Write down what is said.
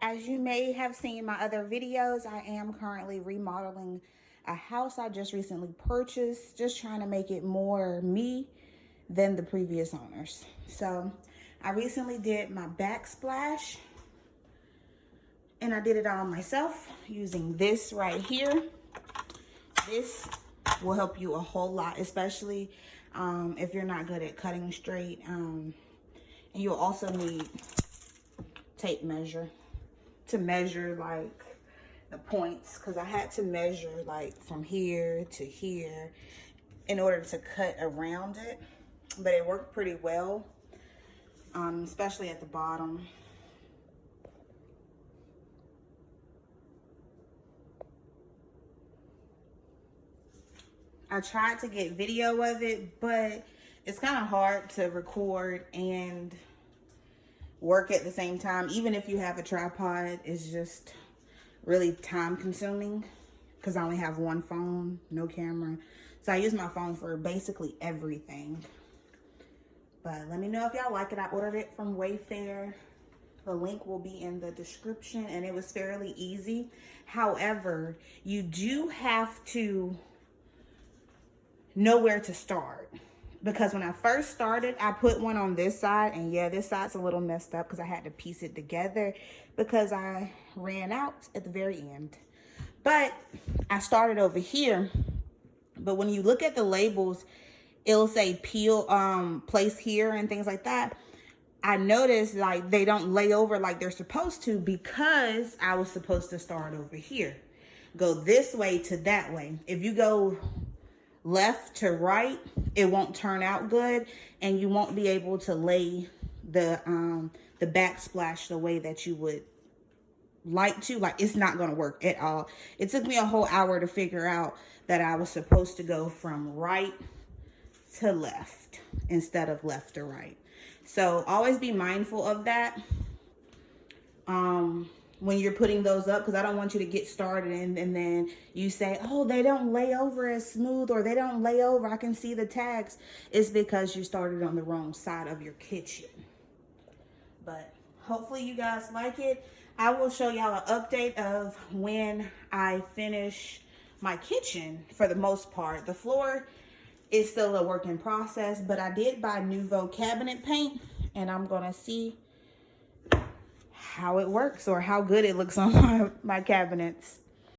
As you may have seen in my other videos, I am currently remodeling a house I just recently purchased, just trying to make it more me than the previous owners. So I recently did my backsplash, and I did it all myself using this right here. This will help you a whole lot, especially if you're not good at cutting straight. And you'll also need tape measure to measure like the points, because I had to measure like from here to here in order to cut around it, but it worked pretty well, especially at the bottom. I tried to get video of it, but it's kind of hard to record and work at the same time. Even if you have a tripod, it's just really time consuming because I only have one phone, no camera. So I use my phone for basically everything. But let me know if y'all like it. I ordered it from Wayfair. The link will be in the description, and it was fairly easy. However, you do have to know where to start, because when I first started, I put one on this side, and yeah, this side's a little messed up because I had to piece it together because I ran out at the very end. But I started over here, but when you look at the labels, it'll say peel, place here and things like that. I noticed like they don't lay over like they're supposed to, because I was supposed to start over here, go this way to that way. If you go left to right, it won't turn out good, and you won't be able to lay the backsplash the way that you would like to. Like, it's not going to work at all. It took me a whole hour to figure out that I was supposed to go from right to left instead of left to right. So always be mindful of that when you're putting those up, because I don't want you to get started and then you say, oh, they don't lay over as smooth, or they don't lay over, I can see the tags. It's because you started on the wrong side of your kitchen. But hopefully you guys like it. I will show y'all an update of when I finish my kitchen. For the most part, the floor is still a work in process, but I did buy Nouveau cabinet paint, and I'm gonna see how it works or how good it looks on my cabinets.